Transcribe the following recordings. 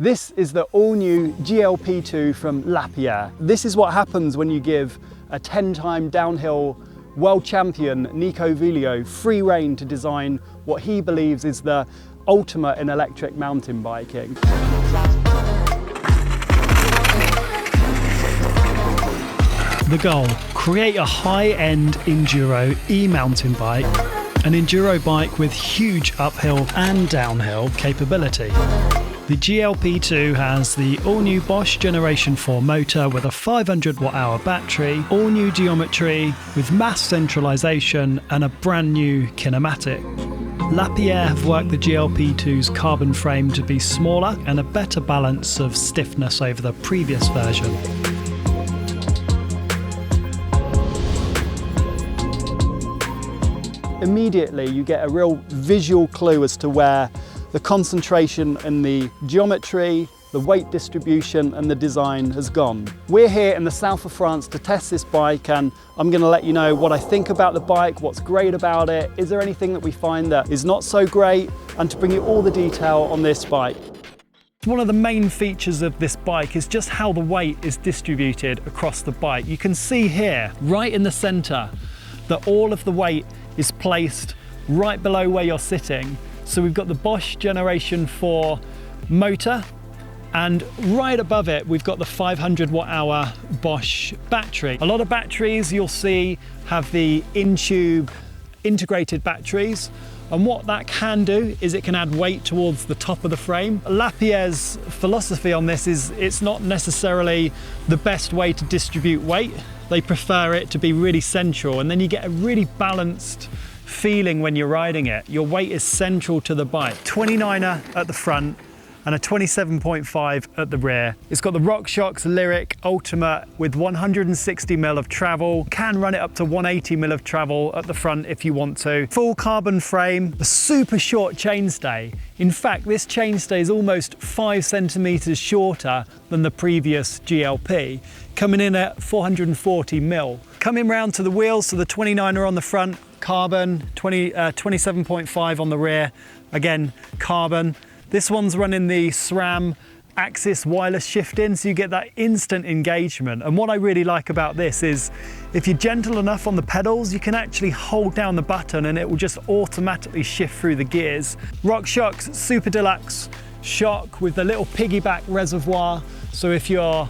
This is the all-new GLP2 from Lapierre. This is what happens when you give a 10-time downhill world champion, Nico Vouilloz, free rein to design what he believes is the ultimate in electric mountain biking. The goal, create a high-end Enduro e-mountain bike, an Enduro bike with huge uphill and downhill capability. The GLP2 has the all-new Bosch Generation 4 motor with a 500 watt-hour battery, all-new geometry with mass centralisation and a brand new kinematic. Lapierre have worked the GLP2's carbon frame to be smaller and a better balance of stiffness over the previous version. Immediately you get a real visual clue as to where the concentration in the geometry, the weight distribution and the design has gone. We're here in the south of France to test this bike, and I'm going to let you know what I think about the bike, what's great about it, is there anything that we find that is not so great, and to bring you all the detail on this bike. One of the main features of this bike is just how the weight is distributed across the bike. You can see here, right in the center, that all of the weight is placed right below where you're sitting. So we've got the Bosch Generation 4 motor, and right above it we've got the 500 watt-hour Bosch battery. A lot of batteries you'll see have the in-tube integrated batteries, and what that can do is it can add weight towards the top of the frame. Lapierre's philosophy on this is it's not necessarily the best way to distribute weight. They prefer it to be really central, and then you get a really balanced feeling when you're riding it. Your weight is central to the bike. 29er at the front and a 27.5 at the rear. It's got the RockShox Lyric Ultimate with 160 mil of travel. Can run it up to 180 mil of travel at the front if you want to. Full carbon frame, a super short chainstay. In fact, this chainstay is almost 5 centimeters shorter than the previous GLP, coming in at 440 mil. Coming round to the wheels, so the 29er on the front, carbon, 27.5 on the rear, again, carbon. This one's running the SRAM Axis wireless shifting, so you get that instant engagement. And what I really like about this is if you're gentle enough on the pedals, you can actually hold down the button and it will just automatically shift through the gears. RockShox Super Deluxe shock with the little piggyback reservoir, so if you're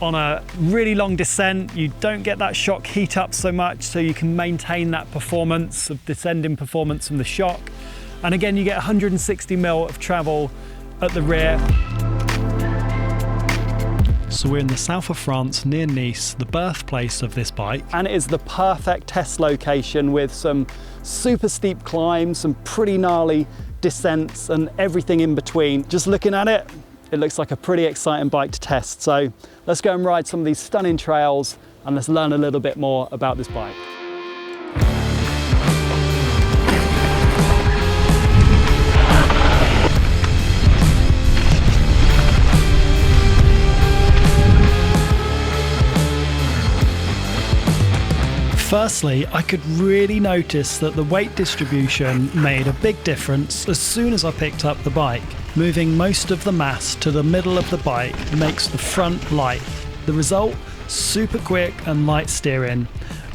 on a really long descent, you don't get that shock heat up so much, so you can maintain that performance of descending performance from the shock. And again, you get 160 mil of travel at the rear. So we're in the south of France near Nice, the birthplace of this bike. And it is the perfect test location with some super steep climbs, some pretty gnarly descents and everything in between. Just looking at it, it looks like a pretty exciting bike to test. So let's go and ride some of these stunning trails and let's learn a little bit more about this bike. Firstly, I could really notice that the weight distribution made a big difference as soon as I picked up the bike. Moving most of the mass to the middle of the bike makes the front light. The result? Super quick and light steering,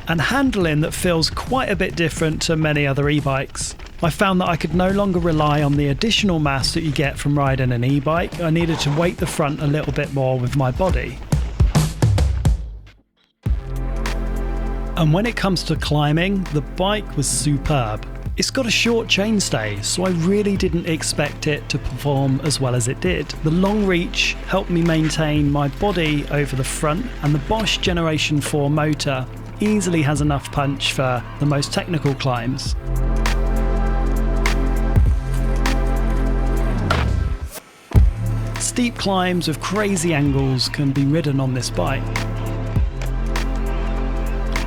and handling that feels quite a bit different to many other e-bikes. I found that I could no longer rely on the additional mass that you get from riding an e-bike. I needed to weight the front a little bit more with my body. And when it comes to climbing, the bike was superb. It's got a short chainstay, so I really didn't expect it to perform as well as it did. The long reach helped me maintain my body over the front, and the Bosch Generation 4 motor easily has enough punch for the most technical climbs. Steep climbs with crazy angles can be ridden on this bike.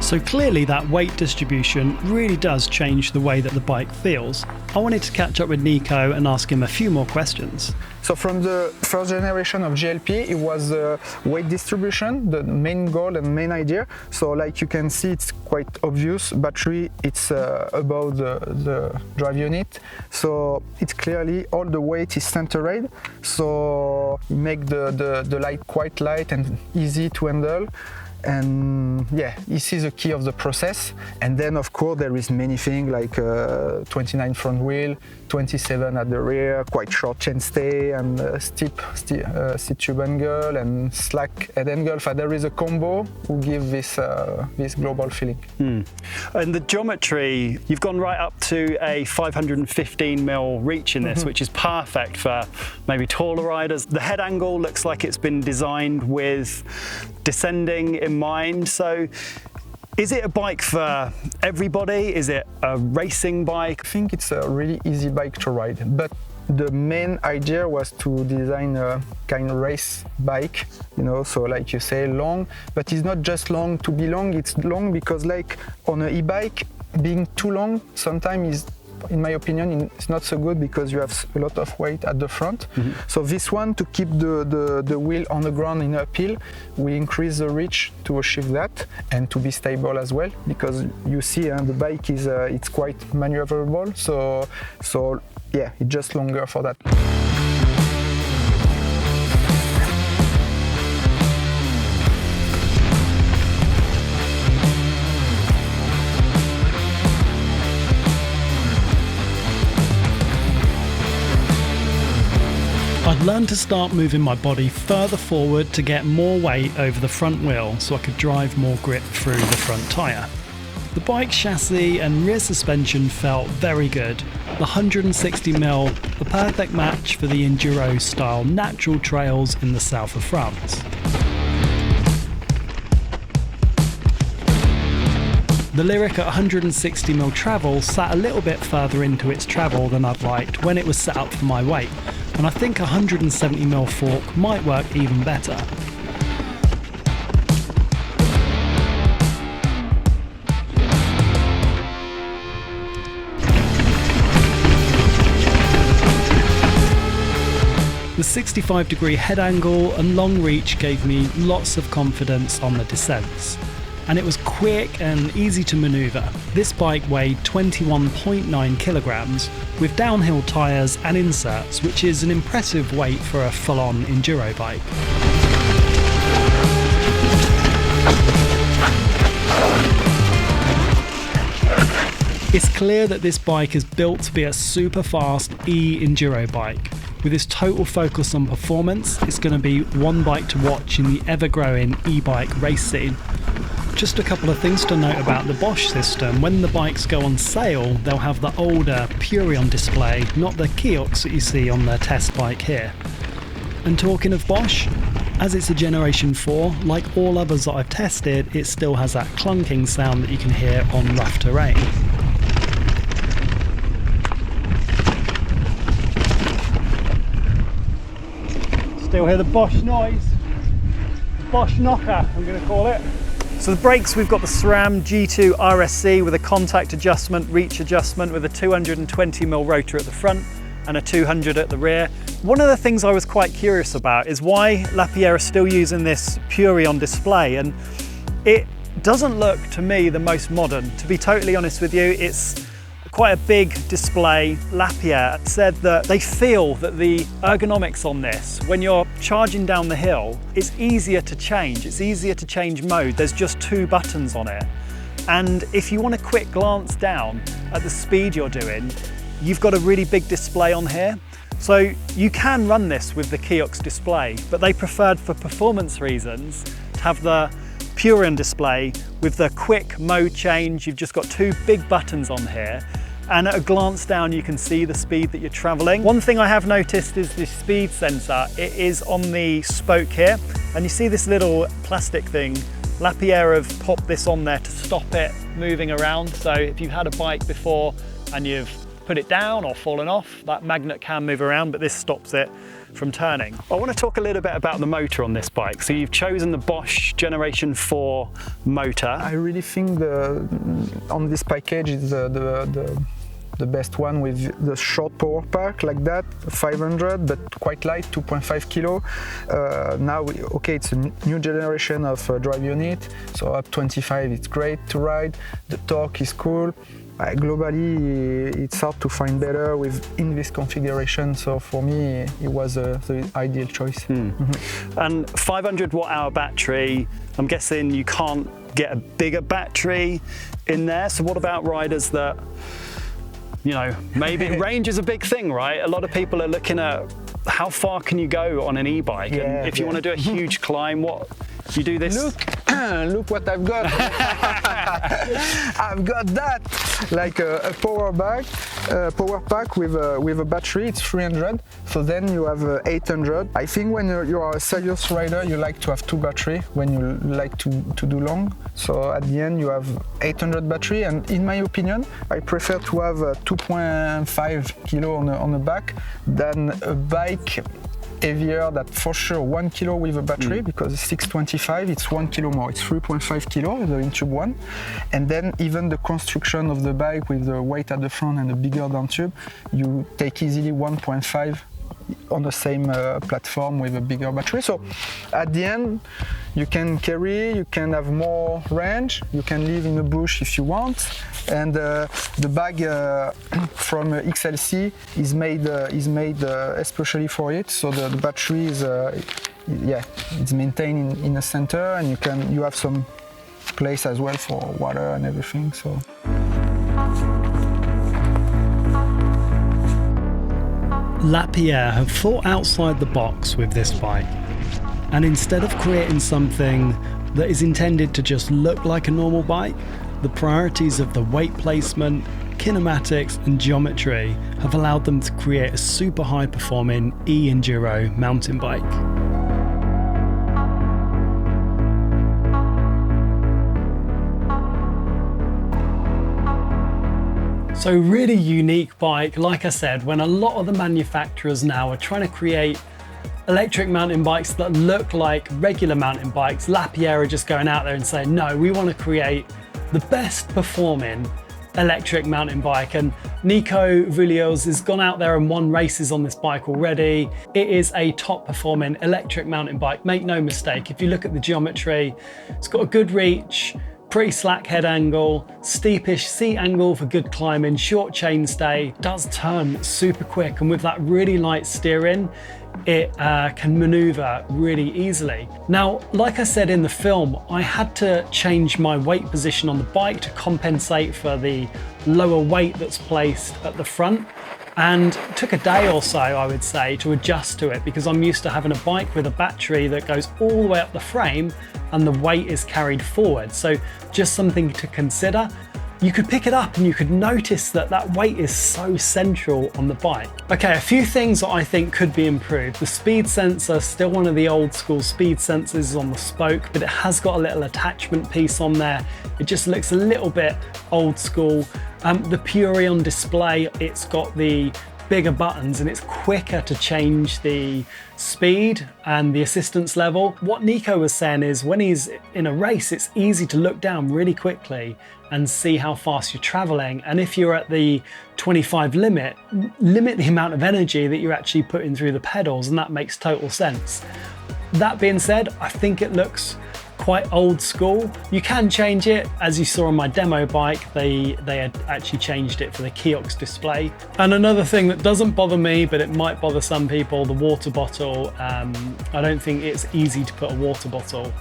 So clearly that weight distribution really does change the way that the bike feels. I wanted to catch up with Nico and ask him a few more questions. So from the first generation of GLP, it was weight distribution, the main goal and main idea. So like you can see, it's quite obvious. Battery, it's above the drive unit. So it's clearly all the weight is centered. So make the light quite light and easy to handle. And yeah, this is the key of the process. And then of course there is many things like 29 front wheel, 27 at the rear, quite short chainstay and steep seat tube angle and slack head angle. So there is a combo who give this global feeling. And the geometry, you've gone right up to a 515mm reach in this, which is perfect for maybe taller riders. The head angle looks like it's been designed with descending in mind. So is it a bike for everybody? Is it a racing bike? I think it's a really easy bike to ride, but the main idea was to design a kind of race bike, you know, so like you say, long, but it's not just long to be long, it's long because like on an e-bike, being too long sometimes is, in my opinion, it's not so good because you have a lot of weight at the front. So this one, to keep the wheel on the ground in uphill, we increase the reach to achieve that and to be stable as well, because you see the bike is it's quite maneuverable. So yeah, it's just longer for that. I'd learned to start moving my body further forward to get more weight over the front wheel so I could drive more grip through the front tyre. The bike chassis and rear suspension felt very good. The 160mm, a perfect match for the Enduro style natural trails in the south of France. The Lyric at 160mm travel sat a little bit further into its travel than I'd liked when it was set up for my weight, and I think a 170mm fork might work even better. The 65-degree head angle and long reach gave me lots of confidence on the descents, and it was quick and easy to manoeuvre. This bike weighed 21.9 kilograms with downhill tyres and inserts, which is an impressive weight for a full-on enduro bike. It's clear that this bike is built to be a super fast e-enduro bike. With its total focus on performance, it's going to be one bike to watch in the ever-growing e-bike race scene. Just a couple of things to note about the Bosch system. When the bikes go on sale, they'll have the older Purion display, not the kiosks that you see on the test bike here. And talking of Bosch, as it's a Generation 4, like all others that I've tested, it still has that clunking sound that you can hear on rough terrain. Still hear the Bosch noise. Bosch knocker, I'm going to call it. So the brakes, we've got the SRAM G2 RSC with a contact adjustment, reach adjustment with a 220mm rotor at the front and a 200 at the rear. One of the things I was quite curious about is why Lapierre is still using this Purion display, and it doesn't look to me the most modern. To be totally honest with you, it's quite a big display. Lapierre said that they feel that the ergonomics on this, when you're charging down the hill, it's easier to change. It's easier to change mode. There's just 2 buttons on it. And if you want a quick glance down at the speed you're doing, you've got a really big display on here. So you can run this with the kiosk display, but they preferred for performance reasons to have the Purion display with the quick mode change. You've just got 2 big buttons on here, and at a glance down you can see the speed that you're traveling. One thing I have noticed is the speed sensor. It is on the spoke here, and you see this little plastic thing. Lapierre have popped this on there to stop it moving around. So if you've had a bike before and you've put it down or fallen off, that magnet can move around, but this stops it from turning. I want to talk a little bit about the motor on this bike. So you've chosen the Bosch Generation 4 motor. I really think on this package is the the best one with the short power pack like that, 500, but quite light, 2.5 kilo. Now, okay, it's a new generation of drive unit, so up 25, it's great to ride. The torque is cool. Globally, it's hard to find better in this configuration, so for me, it was the ideal choice. And 500 watt-hour battery, I'm guessing you can't get a bigger battery in there, so what about riders that, you know, maybe range is a big thing, right? A lot of people are looking at how far can you go on an e-bike, and if you want to do a huge climb, what you do this? Look what I've got. I've got that, like a power pack with a battery. It's 300. So then you have 800. I think when you are a serious rider, you like to have two battery when you like to do long. So at the end you have 800 battery, and in my opinion, I prefer to have 2.5 kilo on the back than a bike heavier, that for sure 1 kilo with a battery, because 625, it's 1 kilo more, it's 3.5 kilo, the in-tube one. And then even the construction of the bike with the weight at the front and the bigger down tube, you take easily 1.5 on the same platform with a bigger battery. So at the end, you can carry, you can have more range, you can live in the bush if you want, and the bag from XLC is made especially for it. So the battery is it's maintained in the center, and you have some place as well for water and everything. So. Lapierre have thought outside the box with this bike, and instead of creating something that is intended to just look like a normal bike, the priorities of the weight placement, kinematics and geometry have allowed them to create a super high performing e-enduro mountain bike. So really unique bike, like I said, when a lot of the manufacturers now are trying to create electric mountain bikes that look like regular mountain bikes, Lapierre are just going out there and saying, no, we want to create the best performing electric mountain bike. And Nico Vouilloz has gone out there and won races on this bike already. It is a top performing electric mountain bike, make no mistake. If you look at the geometry, it's got a good reach, pretty slack head angle, steepish seat angle for good climbing, short chain stay, does turn super quick, and with that really light steering, it can maneuver really easily. Now, like I said in the film, I had to change my weight position on the bike to compensate for the lower weight that's placed at the front, and it took a day or so, I would say, to adjust to it, because I'm used to having a bike with a battery that goes all the way up the frame and the weight is carried forward. So just something to consider. You could pick it up and you could notice that that weight is so central on the bike. Okay, a few things that I think could be improved. The speed sensor, still one of the old school speed sensors on the spoke, but it has got a little attachment piece on there. It just looks a little bit old school. The Purion display, it's got the bigger buttons and it's quicker to change the speed and the assistance level. What Nico was saying is when he's in a race, it's easy to look down really quickly and see how fast you're traveling. And if you're at the 25 limit the amount of energy that you're actually putting through the pedals, and that makes total sense. That being said, I think it looks quite old school. You can change it, as you saw on my demo bike, they had actually changed it for the kiosk display. And another thing that doesn't bother me, but it might bother some people, the water bottle. I don't think it's easy to put a water bottle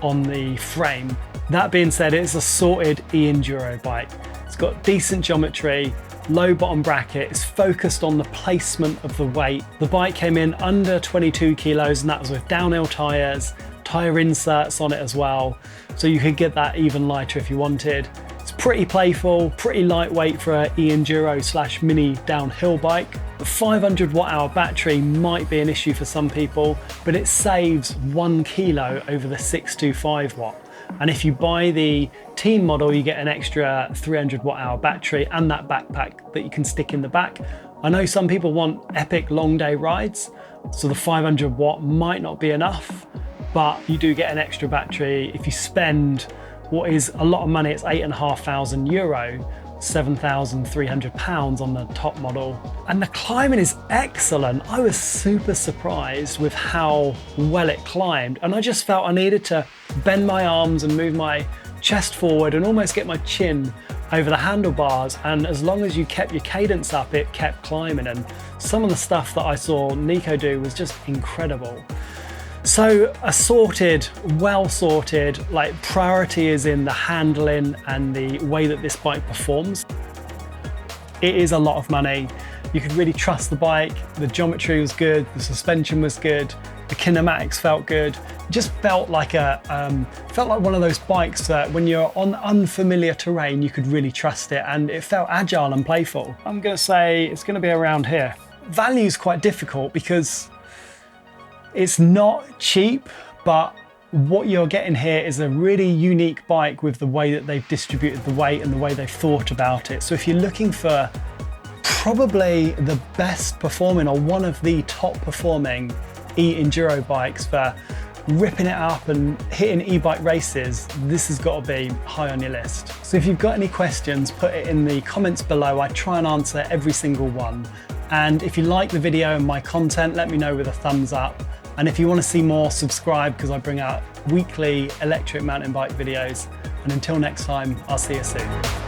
on the frame. That being said, it's a sorted e-enduro bike. It's got decent geometry, low bottom bracket, it's focused on the placement of the weight. The bike came in under 22 kilos, and that was with downhill tires, tire inserts on it as well, so you could get that even lighter if you wanted. It's pretty playful, pretty lightweight for an e-enduro / mini downhill bike. The 500 watt-hour battery might be an issue for some people, but it saves 1 kilo over the 625 watt. And if you buy the team model, you get an extra 300 watt-hour battery and that backpack that you can stick in the back. I know some people want epic long day rides, so the 500 watt might not be enough, but you do get an extra battery. If you spend what is a lot of money, it's €8,500, £7,300 on the top model. And the climbing is excellent. I was super surprised with how well it climbed. And I just felt I needed to bend my arms and move my chest forward and almost get my chin over the handlebars. And as long as you kept your cadence up, it kept climbing. And some of the stuff that I saw Nico do was just incredible. So a sorted, well sorted, like priority is in the handling and the way that this bike performs. It is a lot of money. You could really trust the bike. The geometry was good, the suspension was good, the kinematics felt good. It just felt like one of those bikes that when you're on unfamiliar terrain, you could really trust it, and it felt agile and playful. I'm gonna say it's gonna be around here. Value's quite difficult because it's not cheap, but what you're getting here is a really unique bike with the way that they've distributed the weight and the way they've thought about it. So if you're looking for probably the best performing or one of the top performing e-enduro bikes for ripping it up and hitting e-bike races, this has got to be high on your list. So if you've got any questions, put it in the comments below. I try and answer every single one. And if you like the video and my content, let me know with a thumbs up. And if you want to see more, subscribe, because I bring out weekly electric mountain bike videos. And until next time, I'll see you soon.